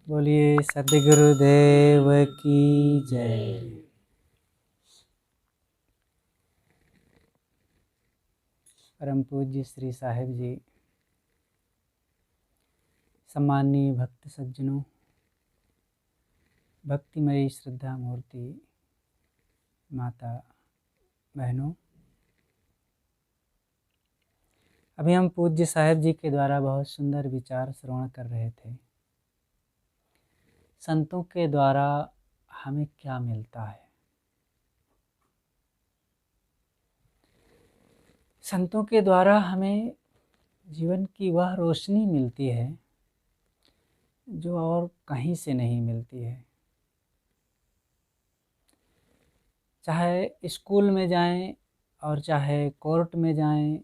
बोलिए सद्गुरुदेव की जय। परम पूज्य श्री साहिब जी, सम्माननीय भक्त सज्जनों, भक्तिमयी श्रद्धा मूर्ति माता बहनों, अभी हम पूज्य साहिब जी के द्वारा बहुत सुंदर विचार श्रवण कर रहे थे। संतों के द्वारा हमें क्या मिलता है। संतों के द्वारा हमें जीवन की वह रोशनी मिलती है जो और कहीं से नहीं मिलती है। चाहे स्कूल में जाएं और चाहे कोर्ट में जाएं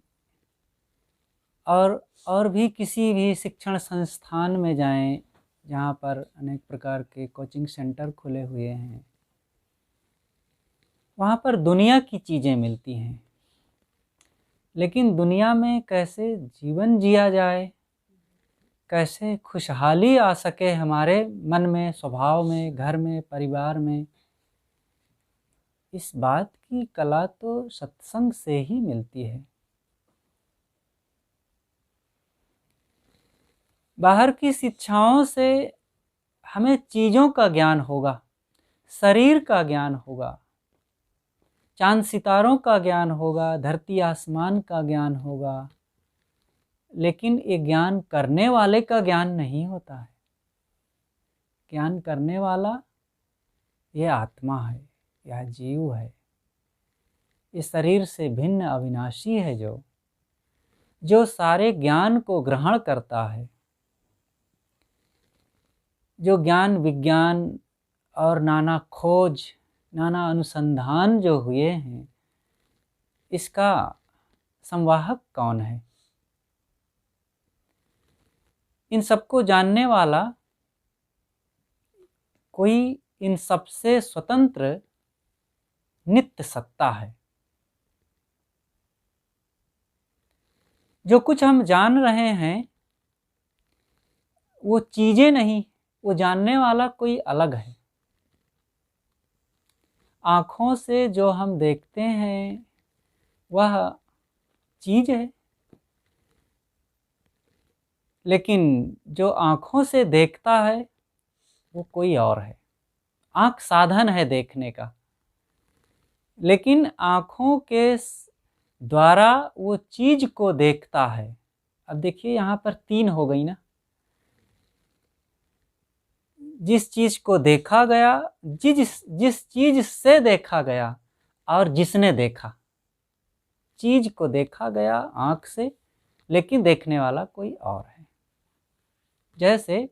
और भी किसी भी शिक्षण संस्थान में जाएं जहाँ पर अनेक प्रकार के कोचिंग सेंटर खुले हुए हैं, वहाँ पर दुनिया की चीज़ें मिलती हैं। लेकिन दुनिया में कैसे जीवन जिया जाए, कैसे खुशहाली आ सके हमारे मन में, स्वभाव में, घर में, परिवार में, इस बात की कला तो सत्संग से ही मिलती है। बाहर की शिक्षाओं से हमें चीज़ों का ज्ञान होगा, शरीर का ज्ञान होगा, चांद सितारों का ज्ञान होगा, धरती आसमान का ज्ञान होगा, लेकिन ये ज्ञान करने वाले का ज्ञान नहीं होता है। ज्ञान करने वाला ये आत्मा है, यह जीव है, ये शरीर से भिन्न अविनाशी है, जो सारे ज्ञान को ग्रहण करता है, जो ज्ञान विज्ञान और नाना खोज, नाना अनुसंधान जो हुए हैं, इसका संवाहक कौन है। इन सबको जानने वाला कोई इन सबसे स्वतंत्र नित्य सत्ता है। जो कुछ हम जान रहे हैं वो चीज़ें नहीं, वो जानने वाला कोई अलग है। आँखों से जो हम देखते हैं वह चीज़ है, लेकिन जो आँखों से देखता है वो कोई और है। आँख साधन है देखने का, लेकिन आँखों के द्वारा वो चीज़ को देखता है। अब देखिए यहाँ पर तीन हो गई ना, जिस चीज़ को देखा गया, जिस चीज़ से देखा गया और जिसने देखा। चीज़ को देखा गया आँख से, लेकिन देखने वाला कोई और है। जैसे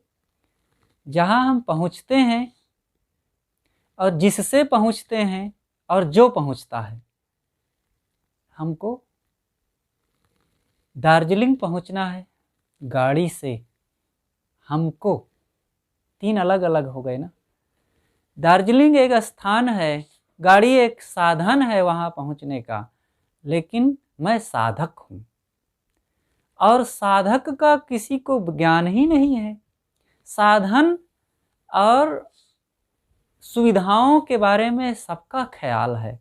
जहाँ हम पहुँचते हैं और जिससे पहुँचते हैं और जो पहुँचता है। हमको दार्जिलिंग पहुँचना है गाड़ी से, हमको तीन अलग अलग हो गए ना। दार्जिलिंग एक स्थान है, गाड़ी एक साधन है वहाँ पहुँचने का, लेकिन मैं साधक हूँ और साधक का किसी को ज्ञान ही नहीं है। साधन और सुविधाओं के बारे में सबका ख्याल है।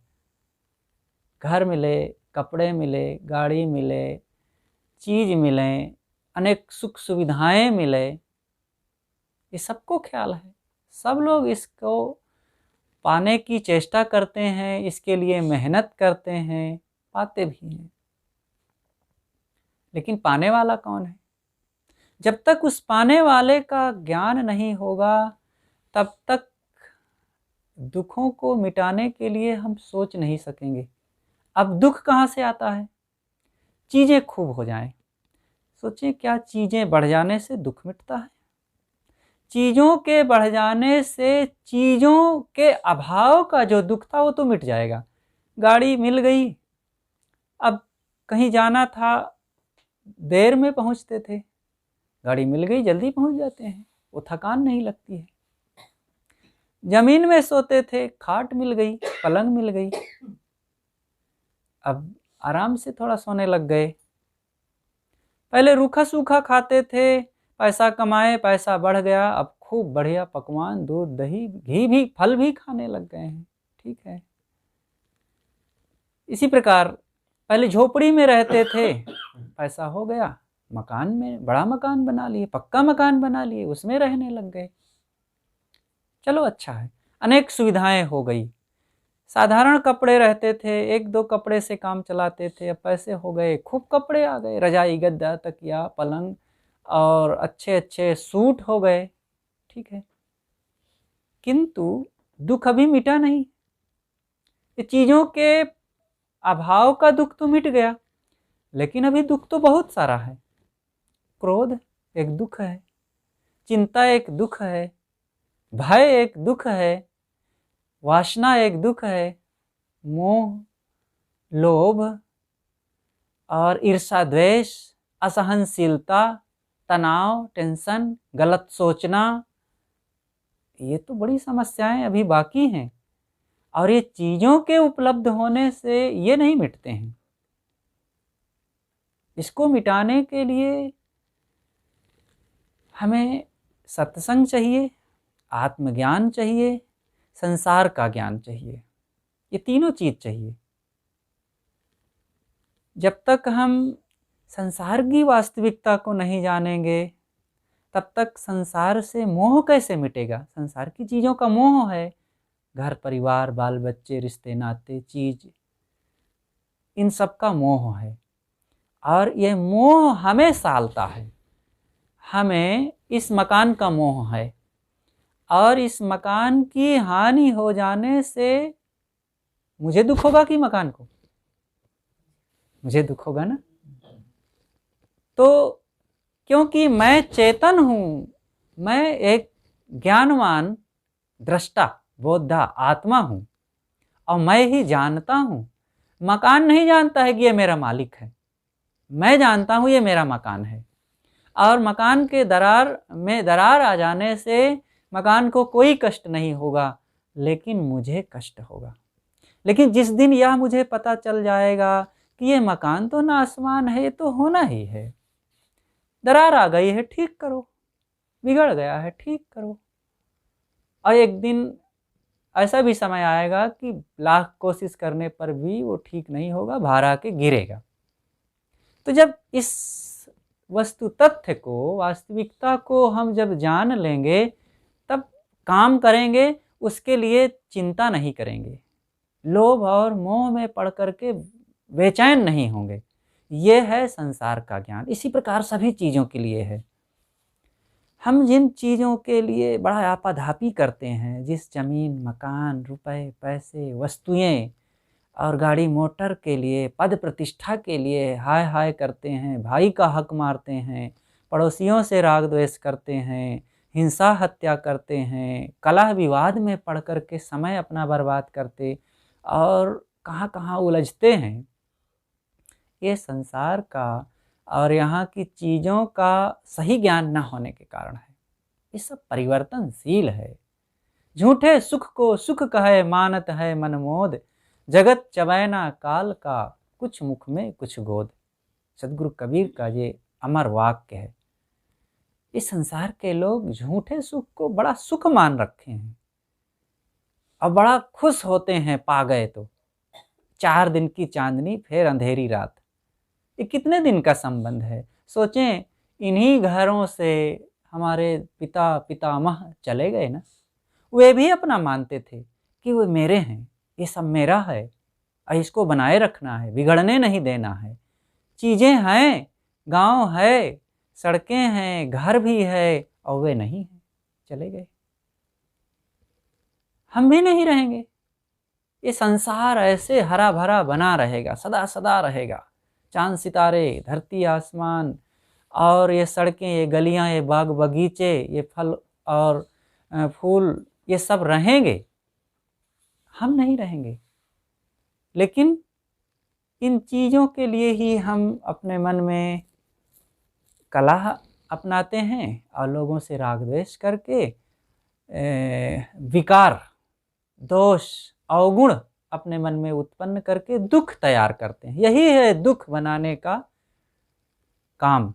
घर मिले, कपड़े मिले, गाड़ी मिले, चीज़ मिले, अनेक सुख सुविधाएं मिले, ये सबको ख्याल है। सब लोग इसको पाने की चेष्टा करते हैं, इसके लिए मेहनत करते हैं, पाते भी हैं। लेकिन पाने वाला कौन है? जब तक उस पाने वाले का ज्ञान नहीं होगा, तब तक दुखों को मिटाने के लिए हम सोच नहीं सकेंगे। अब दुख कहाँ से आता है? चीज़ें खूब हो जाएं। सोचिए, क्या चीज़ें बढ़ जाने से दुख मिटता है? चीज़ों के बढ़ जाने से चीज़ों के अभाव का जो दुख था वो तो मिट जाएगा। गाड़ी मिल गई, अब कहीं जाना था, देर में पहुंचते थे, गाड़ी मिल गई, जल्दी पहुंच जाते हैं, वो थकान नहीं लगती है। जमीन में सोते थे, खाट मिल गई, पलंग मिल गई, अब आराम से थोड़ा सोने लग गए। पहले रूखा सूखा खाते थे, पैसा कमाए, पैसा बढ़ गया, अब खूब बढ़िया पकवान, दूध, दही, घी भी, फल भी खाने लग गए हैं। ठीक है। इसी प्रकार पहले झोपड़ी में रहते थे, पैसा हो गया, मकान में बड़ा मकान बना लिए, पक्का मकान बना लिए, उसमें रहने लग गए। चलो अच्छा है, अनेक सुविधाएं हो गई। साधारण कपड़े रहते थे, एक दो कपड़े से काम चलाते थे, अब पैसे हो गए, खूब कपड़े आ गए, रजाई, गद्दा, तकिया, पलंग और अच्छे अच्छे सूट हो गए। ठीक है। किंतु दुख अभी मिटा नहीं। ये चीज़ों के अभाव का दुख तो मिट गया, लेकिन अभी दुख तो बहुत सारा है। क्रोध एक दुख है, चिंता एक दुख है, भय एक दुख है, वासना एक दुख है, मोह, लोभ और ईर्ष्या, द्वेष, असहनशीलता, तनाव, टेंशन, गलत सोचना, ये तो बड़ी समस्याएं अभी बाकी हैं। और ये चीज़ों के उपलब्ध होने से ये नहीं मिटते हैं। इसको मिटाने के लिए हमें सत्संग चाहिए, आत्मज्ञान चाहिए, संसार का ज्ञान चाहिए। ये तीनों चीज़ चाहिए। जब तक हम संसार की वास्तविकता को नहीं जानेंगे, तब तक संसार से मोह कैसे मिटेगा। संसार की चीज़ों का मोह है, घर परिवार, बाल बच्चे, रिश्ते नाते, चीज़, इन सब का मोह है। और ये मोह हमें सालता है। हमें इस मकान का मोह है, और इस मकान की हानि हो जाने से मुझे दुख होगा कि मकान को? मुझे दुख होगा ना। तो क्योंकि मैं चेतन हूँ, मैं एक ज्ञानवान दृष्टा, बोधा आत्मा हूँ, और मैं ही जानता हूँ। मकान नहीं जानता है कि ये मेरा मालिक है, मैं जानता हूँ ये मेरा मकान है। और मकान के दरार में दरार आ जाने से मकान को कोई कष्ट नहीं होगा, लेकिन मुझे कष्ट होगा। लेकिन जिस दिन यह मुझे पता चल जाएगा कि ये मकान तो नासमान है, ये तो होना ही है, दरार आ गई है, ठीक करो, बिगड़ गया है, ठीक करो। और एक दिन ऐसा भी समय आएगा कि लाख कोशिश करने पर भी वो ठीक नहीं होगा, बाहर आके गिरेगा। तो जब इस वस्तु तथ्य को, वास्तविकता को हम जब जान लेंगे, तब काम करेंगे, उसके लिए चिंता नहीं करेंगे, लोभ और मोह में पड़ करके बेचैन नहीं होंगे। ये है संसार का ज्ञान। इसी प्रकार सभी चीज़ों के लिए है। हम जिन चीज़ों के लिए बड़ा आपाधापी करते हैं, जिस जमीन, मकान, रुपए, पैसे, वस्तुएं और गाड़ी मोटर के लिए, पद प्रतिष्ठा के लिए हाय हाय करते हैं, भाई का हक मारते हैं, पड़ोसियों से राग द्वेष करते हैं, हिंसा हत्या करते हैं, कलह विवाद में पड़ कर के समय अपना बर्बाद करते और कहाँ कहाँ उलझते हैं, ये संसार का और यहाँ की चीज़ों का सही ज्ञान न होने के कारण है। ये सब परिवर्तनशील है। झूठे सुख को सुख कहे मानत है मनमोद, जगत चबैना काल का कुछ मुख में कुछ गोद। सदगुरु कबीर का ये अमर वाक्य है। इस संसार के लोग झूठे सुख को बड़ा सुख मान रखे हैं और बड़ा खुश होते हैं, पा गए तो 4 दिन की चांदनी फिर अंधेरी रात। ये कितने दिन का संबंध है? सोचें, इन्हीं घरों से हमारे पिता पितामह चले गए ना, वे भी अपना मानते थे कि वो मेरे हैं, ये सब मेरा है और इसको बनाए रखना है, बिगड़ने नहीं देना है। चीज़ें हैं, गांव है, सड़कें हैं, घर भी है, और वे नहीं हैं, चले गए। हम भी नहीं रहेंगे। ये संसार ऐसे हरा भरा बना रहेगा, सदा सदा रहेगा। चांद सितारे, धरती आसमान और ये सड़कें, ये गलियां, ये बाग बगीचे, ये फल और फूल, ये सब रहेंगे, हम नहीं रहेंगे। लेकिन इन चीज़ों के लिए ही हम अपने मन में कलह अपनाते हैं और लोगों से राग द्वेष करके विकार, दोष, अवगुण अपने मन में उत्पन्न करके दुख तैयार करते हैं। यही है दुख बनाने का काम।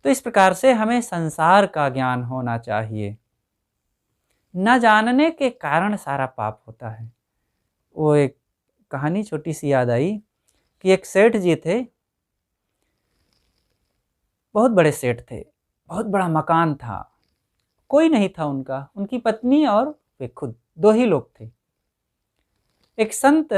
तो इस प्रकार से हमें संसार का ज्ञान होना चाहिए। न जानने के कारण सारा पाप होता है। वो एक कहानी छोटी सी याद आई कि एक सेठ जी थे, बहुत बड़े सेठ थे, बहुत बड़ा मकान था, कोई नहीं था उनका, उनकी पत्नी और वे खुद, दो ही लोग थे। एक संत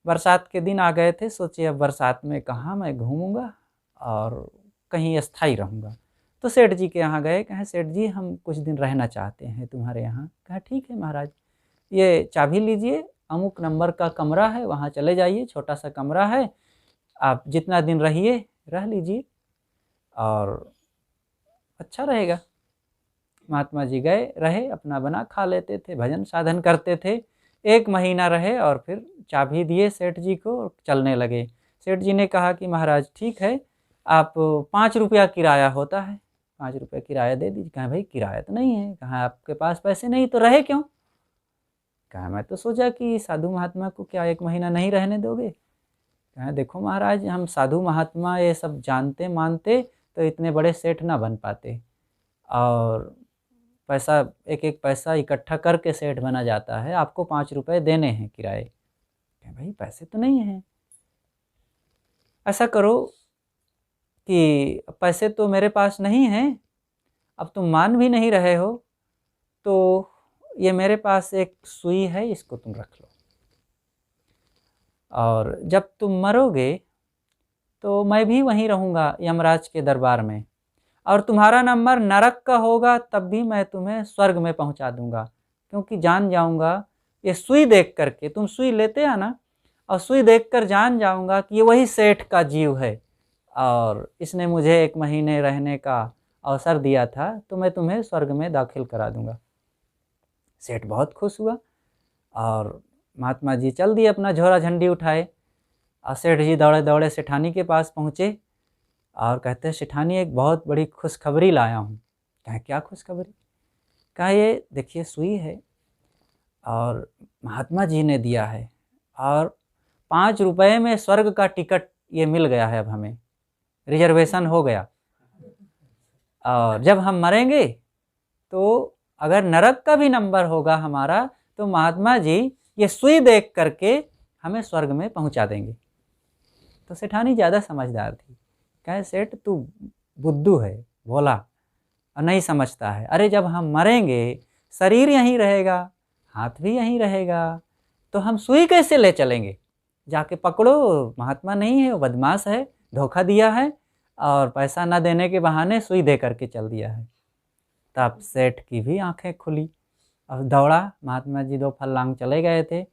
बरसात के दिन आ गए थे, सोचे अब बरसात में कहाँ मैं घूमूंगा और कहीं अस्थाई रहूँगा। तो सेठ जी के यहाँ गए, कहे सेठ जी हम कुछ दिन रहना चाहते हैं तुम्हारे यहाँ। कहा ठीक है महाराज, ये चाबी लीजिए, अमुक नंबर का कमरा है, वहाँ चले जाइए, छोटा सा कमरा है, आप जितना दिन रहिए रह लीजिए और अच्छा रहेगा। महात्मा जी गए, रहे, अपना बना खा लेते थे, भजन साधन करते थे। 1 महीना रहे और फिर चाबी दिए सेठ जी को और चलने लगे। सेठ जी ने कहा कि महाराज ठीक है, आप 5 रुपया किराया होता है, 5 रुपया किराया दे दीजिए। कहा भाई किराया तो नहीं है। कहा आपके पास पैसे नहीं तो रहे क्यों? कहा मैं तो सोचा कि साधु महात्मा को क्या 1 महीना नहीं रहने दोगे। कहा देखो महाराज, हम साधु महात्मा ये सब जानते मानते तो इतने बड़े सेठ ना बन पाते, और पैसा एक एक पैसा इकट्ठा करके सेठ बना जाता है, आपको 5 रुपये देने हैं किराए। कहा भाई पैसे तो नहीं हैं। ऐसा करो कि पैसे तो मेरे पास नहीं हैं, अब तुम मान भी नहीं रहे हो, तो ये मेरे पास एक सुई है, इसको तुम रख लो, और जब तुम मरोगे तो मैं भी वहीं रहूँगा यमराज के दरबार में, और तुम्हारा नंबर नरक का होगा तब भी मैं तुम्हें स्वर्ग में पहुँचा दूँगा, क्योंकि जान जाऊँगा ये सुई देख करके, तुम सुई लेते आना, और सुई देखकर जान जाऊँगा कि ये वही सेठ का जीव है और इसने मुझे 1 महीने रहने का अवसर दिया था, तो मैं तुम्हें स्वर्ग में दाखिल करा दूँगा। सेठ बहुत खुश हुआ और महात्मा जी चल दिए अपना झोला झंडी उठाए, और सेठ जी दौड़े दौड़े सेठानी के पास पहुँचे और कहते हैं सेठानी एक बहुत बड़ी खुशखबरी लाया हूँ। कहा क्या खुशखबरी? कहा ये देखिए सुई है और महात्मा जी ने दिया है, और 5 रुपये में स्वर्ग का टिकट ये मिल गया है, अब हमें रिजर्वेशन हो गया, और जब हम मरेंगे तो अगर नरक का भी नंबर होगा हमारा तो महात्मा जी ये सुई देख करके हमें स्वर्ग में पहुंचा देंगे। तो सेठानी ज़्यादा समझदार थी, कहे सेठ तू बुद्धू है, भोला, और नहीं समझता है। अरे जब हम मरेंगे शरीर यहीं रहेगा, हाथ भी यहीं रहेगा, तो हम सुई कैसे ले चलेंगे? जाके पकड़ो, महात्मा नहीं है, वो बदमाश है, धोखा दिया है और पैसा न देने के बहाने सुई दे करके चल दिया है। तब सेठ की भी आंखें खुली और दौड़ा, महात्मा जी 2 फल्लांग चले गए थे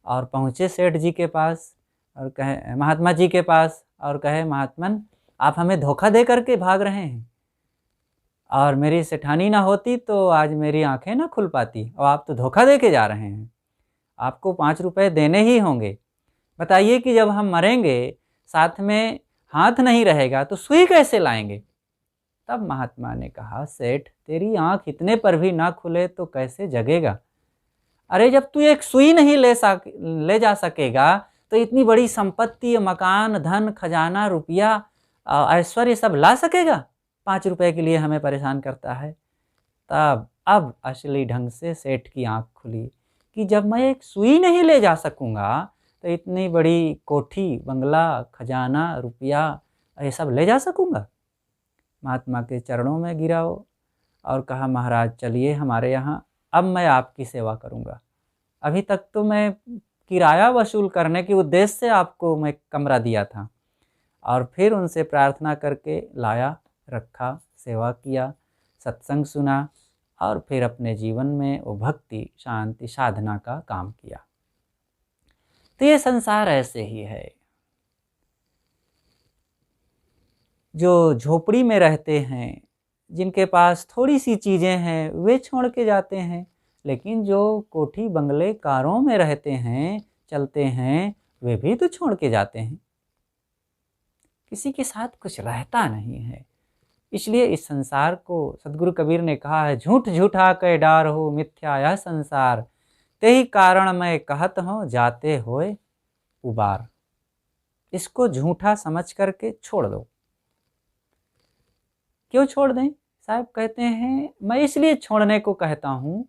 और पहुँचे सेठ जी के पास और कहे महात्मा जी के पास और कहे महात्मन आप हमें धोखा दे करके भाग रहे हैं, और मेरी सेठानी ना होती तो आज मेरी आंखें ना खुल पाती, और आप तो धोखा दे के जा रहे हैं, आपको 5 रुपये देने ही होंगे। बताइए कि जब हम मरेंगे साथ में हाथ नहीं रहेगा तो सुई कैसे लाएंगे? तब महात्मा ने कहा सेठ तेरी आंख इतने पर भी ना खुले तो कैसे जगेगा? अरे जब तू एक सुई नहीं ले जा सकेगा तो इतनी बड़ी संपत्ति, मकान, धन, खजाना, रुपया, ऐश्वर्य सब ला सकेगा? 5 रुपये के लिए हमें परेशान करता है। तब अब असली ढंग से सेठ की आंख खुली कि जब मैं एक सुई नहीं ले जा सकूंगा तो इतनी बड़ी कोठी, बंगला, खजाना, रुपया ये सब ले जा सकूंगा? महात्मा के चरणों में गिरा वो और कहा महाराज चलिए हमारे यहाँ, अब मैं आपकी सेवा करूँगा। अभी तक तो मैं किराया वसूल करने के उद्देश्य से आपको मैं कमरा दिया था, और फिर उनसे प्रार्थना करके लाया, रखा, सेवा किया, सत्संग सुना, और फिर अपने जीवन में वो भक्ति, शांति, साधना का काम किया। तो ये संसार ऐसे ही है। जो झोपड़ी में रहते हैं, जिनके पास थोड़ी सी चीज़ें हैं, वे छोड़ के जाते हैं, लेकिन जो कोठी, बंगले, कारों में रहते हैं, चलते हैं, वे भी तो छोड़ के जाते हैं। किसी के साथ कुछ रहता नहीं है। इसलिए इस संसार को सदगुरु कबीर ने कहा है, झूठ झूठा कै डार हो मिथ्या यह संसार, तेही कारण मैं कहत हूँ जाते होए उबार। इसको झूठा समझ करके छोड़ दो। क्यों छोड़ दें? साहब कहते हैं मैं इसलिए छोड़ने को कहता हूँ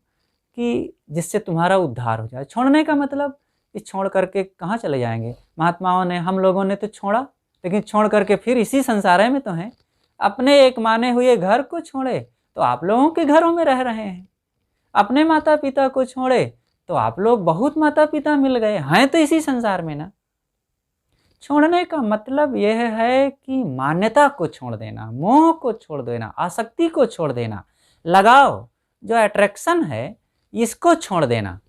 कि जिससे तुम्हारा उद्धार हो जाए। छोड़ने का मतलब इस छोड़ करके कहाँ चले जाएंगे? महात्माओं ने, हम लोगों ने तो छोड़ा, लेकिन छोड़ करके फिर इसी संसार में तो हैं। अपने एक माने हुए घर को छोड़े तो आप लोगों के घरों में रह रहे हैं। अपने माता पिता को छोड़े तो आप लोग बहुत माता पिता मिल गए हैं, तो इसी संसार में ना। छोड़ने का मतलब यह है कि मान्यता को छोड़ देना, मोह को छोड़ देना, आसक्ति को छोड़ देना, लगाव जो अट्रैक्शन है इसको छोड़ देना।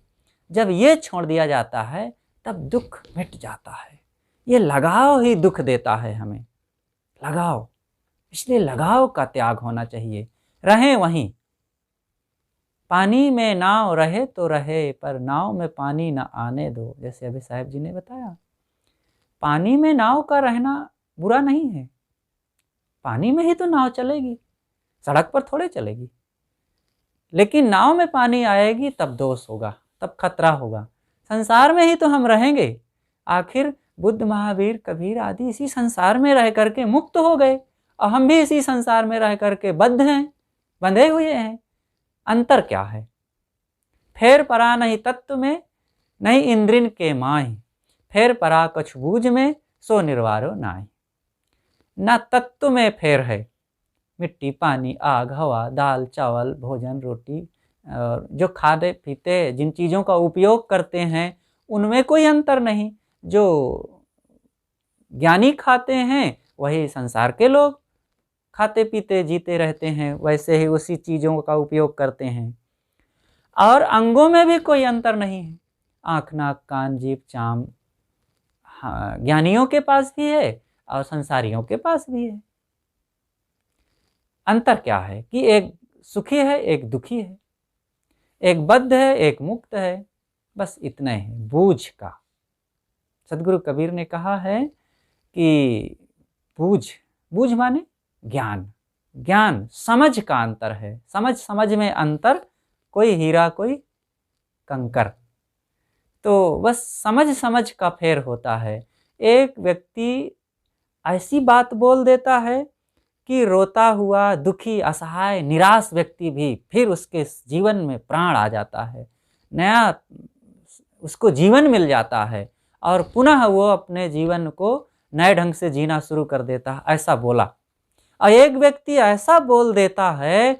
जब ये छोड़ दिया जाता है तब दुख मिट जाता है। ये लगाव ही दुख देता है हमें, लगाव। इसलिए लगाव का त्याग होना चाहिए। रहें वहीं, पानी में नाव रहे तो रहे, पर नाव में पानी न आने दो, जैसे अभी साहब जी ने बताया। पानी में नाव का रहना बुरा नहीं है, पानी में ही तो नाव चलेगी, सड़क पर थोड़े चलेगी। लेकिन नाव में पानी आएगी तब दोष होगा, तब खतरा होगा। संसार में ही तो हम रहेंगे। आखिर बुद्ध, महावीर, कबीर आदि इसी संसार में रह करके मुक्त हो गए, और हम भी इसी संसार में रह करके बद्ध हैं, बंधे हुए हैं। अंतर क्या है? फेर परा नहीं तत्व में, नहीं इंद्रिन के माही, फेर परा कछु बूझ में, सो निर्वारो नाई। ना तत्व में फेर है, मिट्टी, पानी, आग, हवा, दाल, चावल, भोजन, रोटी, और जो खाते पीते जिन चीज़ों का उपयोग करते हैं उनमें कोई अंतर नहीं। जो ज्ञानी खाते हैं वही संसार के लोग खाते पीते जीते रहते हैं, वैसे ही उसी चीज़ों का उपयोग करते हैं। और अंगों में भी कोई अंतर नहीं है। आँख, नाक, कान, जीभ, चाम, हाँ, ज्ञानियों के पास भी है और संसारियों के पास भी है। अंतर क्या है कि एक सुखी है, एक दुखी है, एक बद्ध है, एक मुक्त है, बस इतना है बूझ का। सदगुरु कबीर ने कहा है कि बूझ, बूझ माने ज्ञान, ज्ञान समझ का अंतर है। समझ समझ में अंतर, कोई हीरा कोई कंकर। तो बस समझ समझ का फेर होता है। एक व्यक्ति ऐसी बात बोल देता है कि रोता हुआ, दुखी, असहाय, निराश व्यक्ति भी फिर उसके जीवन में प्राण आ जाता है, नया उसको जीवन मिल जाता है और पुनः वो अपने जीवन को नए ढंग से जीना शुरू कर देता है। ऐसा बोला। और एक व्यक्ति ऐसा बोल देता है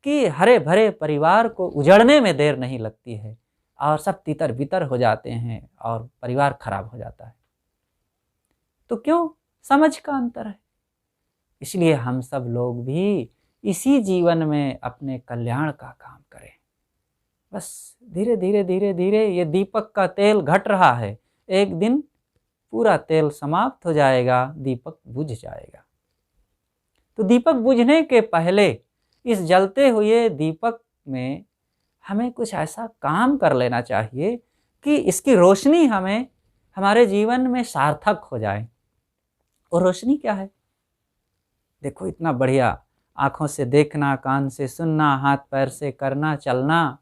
कि हरे भरे परिवार को उजड़ने में देर नहीं लगती है और सब तितर बितर हो जाते हैं और परिवार खराब हो जाता है। तो क्यों? समझ का अंतर है। इसलिए हम सब लोग भी इसी जीवन में अपने कल्याण का काम करें। बस धीरे धीरे धीरे धीरे ये दीपक का तेल घट रहा है, एक दिन पूरा तेल समाप्त हो जाएगा, दीपक बुझ जाएगा। तो दीपक बुझने के पहले इस जलते हुए दीपक में हमें कुछ ऐसा काम कर लेना चाहिए कि इसकी रोशनी हमें हमारे जीवन में सार्थक हो जाए। और रोशनी क्या है? देखो, इतना बढ़िया आँखों से देखना, कान से सुनना, हाथ पैर से करना चलना,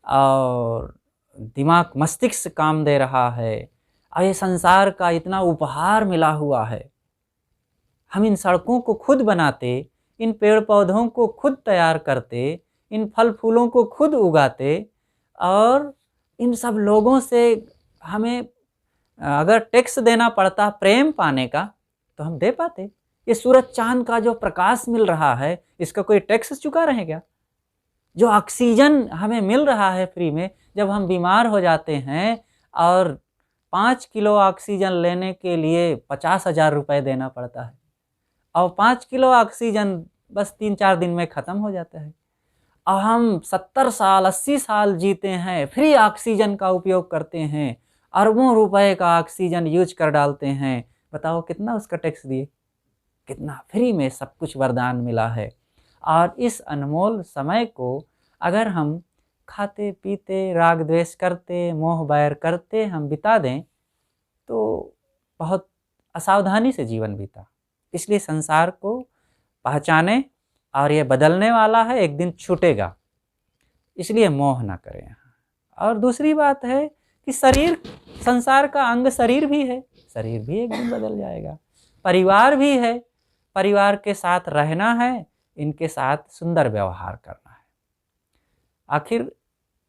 और दिमाग मस्तिष्क काम दे रहा है, और ये संसार का इतना उपहार मिला हुआ है। हम इन सड़कों को खुद बनाते, इन पेड़ पौधों को खुद तैयार करते, इन फल फूलों को खुद उगाते, और इन सब लोगों से हमें अगर टैक्स देना पड़ता प्रेम पाने का तो हम दे पाते। ये सूरज चांद का जो प्रकाश मिल रहा है, इसका कोई टैक्स चुका रहे क्या? जो ऑक्सीजन हमें मिल रहा है फ्री में, जब हम बीमार हो जाते हैं और 5 किलो ऑक्सीजन लेने के लिए 50,000 रुपये देना पड़ता है, और 5 किलो ऑक्सीजन बस 3-4 दिन में ख़त्म हो जाता है। और हम 70 साल 80 साल जीते हैं, फ्री ऑक्सीजन का उपयोग करते हैं, अरबों रुपए का ऑक्सीजन यूज कर डालते हैं। बताओ कितना उसका टैक्स दिए, कितना फ्री में सब कुछ वरदान मिला है। और इस अनमोल समय को अगर हम खाते पीते, राग द्वेष करते, मोह बैर करते हम बिता दें तो बहुत असावधानी से जीवन बीता। इसलिए संसार को पहचाने, और ये बदलने वाला है, एक दिन छूटेगा, इसलिए मोह ना करें। और दूसरी बात है कि शरीर, संसार का अंग शरीर भी है, शरीर भी एक दिन बदल जाएगा। परिवार भी है, परिवार के साथ रहना है, इनके साथ सुंदर व्यवहार करना है। आखिर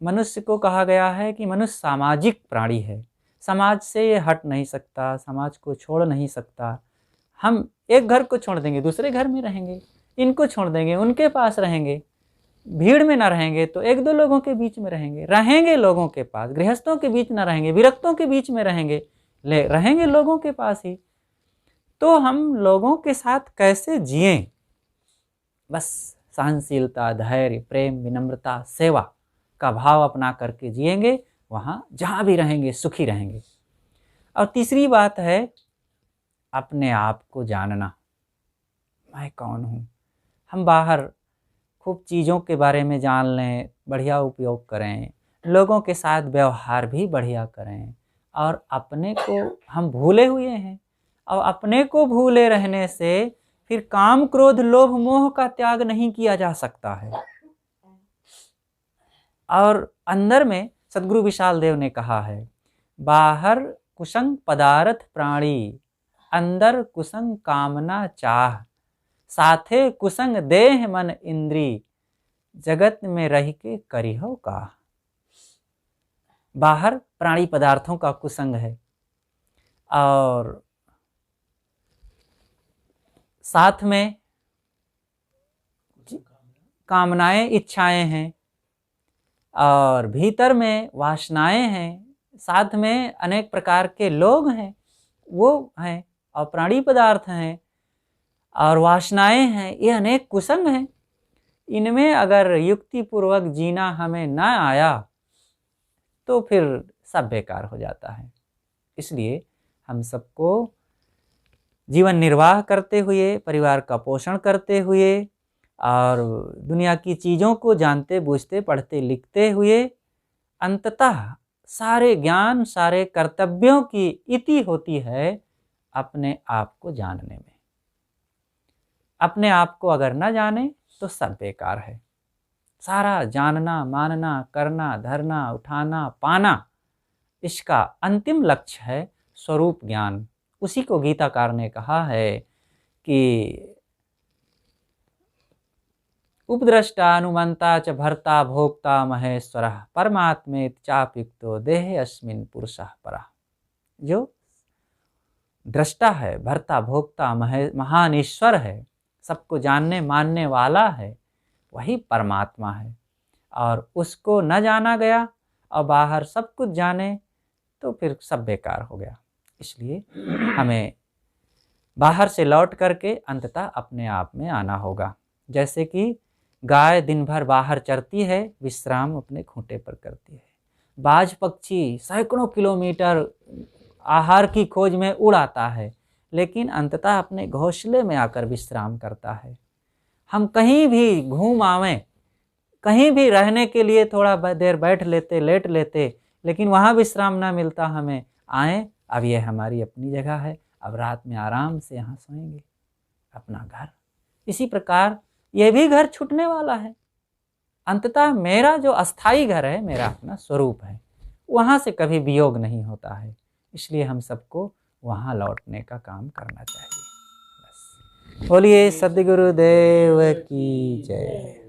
मनुष्य को कहा गया है कि मनुष्य सामाजिक प्राणी है, समाज से ये हट नहीं सकता, समाज को छोड़ नहीं सकता। हम एक घर को छोड़ देंगे दूसरे घर में रहेंगे, इनको छोड़ देंगे उनके पास रहेंगे, भीड़ में ना रहेंगे तो एक दो लोगों के बीच में रहेंगे लोगों के पास, गृहस्थों के बीच ना रहेंगे, विरक्तों के बीच में रहेंगे लोगों के पास ही। तो हम लोगों के साथ कैसे जिएं? बस सहनशीलता, धैर्य, प्रेम, विनम्रता, सेवा का भाव अपना करके जिएंगे, वहाँ जहाँ भी रहेंगे सुखी रहेंगे। और तीसरी बात है अपने आप को जानना, मैं कौन हूँ। हम बाहर खूब चीज़ों के बारे में जान लें, बढ़िया उपयोग करें, लोगों के साथ व्यवहार भी बढ़िया करें, और अपने को हम भूले हुए हैं। और अपने को भूले रहने से फिर काम, क्रोध, लोभ, मोह का त्याग नहीं किया जा सकता है। और अंदर में सद्गुरु विशाल देव ने कहा है, बाहर कुसंग पदार्थ प्राणी, अंदर कुसंग कामना चाह, साथे कुसंग देह मन इंद्री, जगत में रह के करिहो का। बाहर प्राणी पदार्थों का कुसंग है और साथ में कामनाएं, इच्छाएं हैं, और भीतर में वासनाएं हैं, साथ में अनेक प्रकार के लोग हैं, वो हैं, और प्राणी पदार्थ हैं और वासनाएं हैं। ये अनेक कुसंग हैं। इनमें अगर युक्ति पूर्वक जीना हमें न आया तो फिर सब बेकार हो जाता है। इसलिए हम सबको जीवन निर्वाह करते हुए, परिवार का पोषण करते हुए, और दुनिया की चीज़ों को जानते बूझते, पढ़ते लिखते हुए, अंततः सारे ज्ञान, सारे कर्तव्यों की इति होती है अपने आप को जानने में। अपने आप को अगर न जाने तो सब बेकार है। सारा जानना, मानना, करना, धरना, उठाना, पाना, इसका अंतिम लक्ष्य है स्वरूप ज्ञान। उसी को गीताकार ने कहा है कि उपद्रष्टा अनुमंता च भर्ता भोक्ता महेश्वरः, परमात्मेति चाप्युक्तो देहे अस्मिन् पुरुषः परः। जो दृष्टा है, भर्ता, भोक्ता, महान ईश्वर है, सबको जानने मानने वाला है, वही परमात्मा है। और उसको न जाना गया और बाहर सब कुछ जाने तो फिर सब बेकार हो गया। इसलिए हमें बाहर से लौट करके अंततः अपने आप में आना होगा। जैसे कि गाय दिन भर बाहर चरती है, विश्राम अपने खूंटे पर करती है। बाज पक्षी सैकड़ों किलोमीटर आहार की खोज में उड़ आता है, लेकिन अंततः अपने घोंसले में आकर विश्राम करता है। हम कहीं भी घूम आवें, कहीं भी रहने के लिए थोड़ा देर बैठ लेते, लेट लेते, लेकिन वहाँ विश्राम ना मिलता हमें, आए, अब ये हमारी अपनी जगह है, अब रात में आराम से यहाँ सोएंगे, अपना घर। इसी प्रकार ये भी घर छूटने वाला है। अंततः मेरा जो अस्थाई घर है, मेरा अपना स्वरूप है, वहाँ से कभी वियोग नहीं होता है। इसलिए हम सबको वहाँ लौटने का काम करना चाहिए। बस बोलिए सद्गुरुदेव की जय।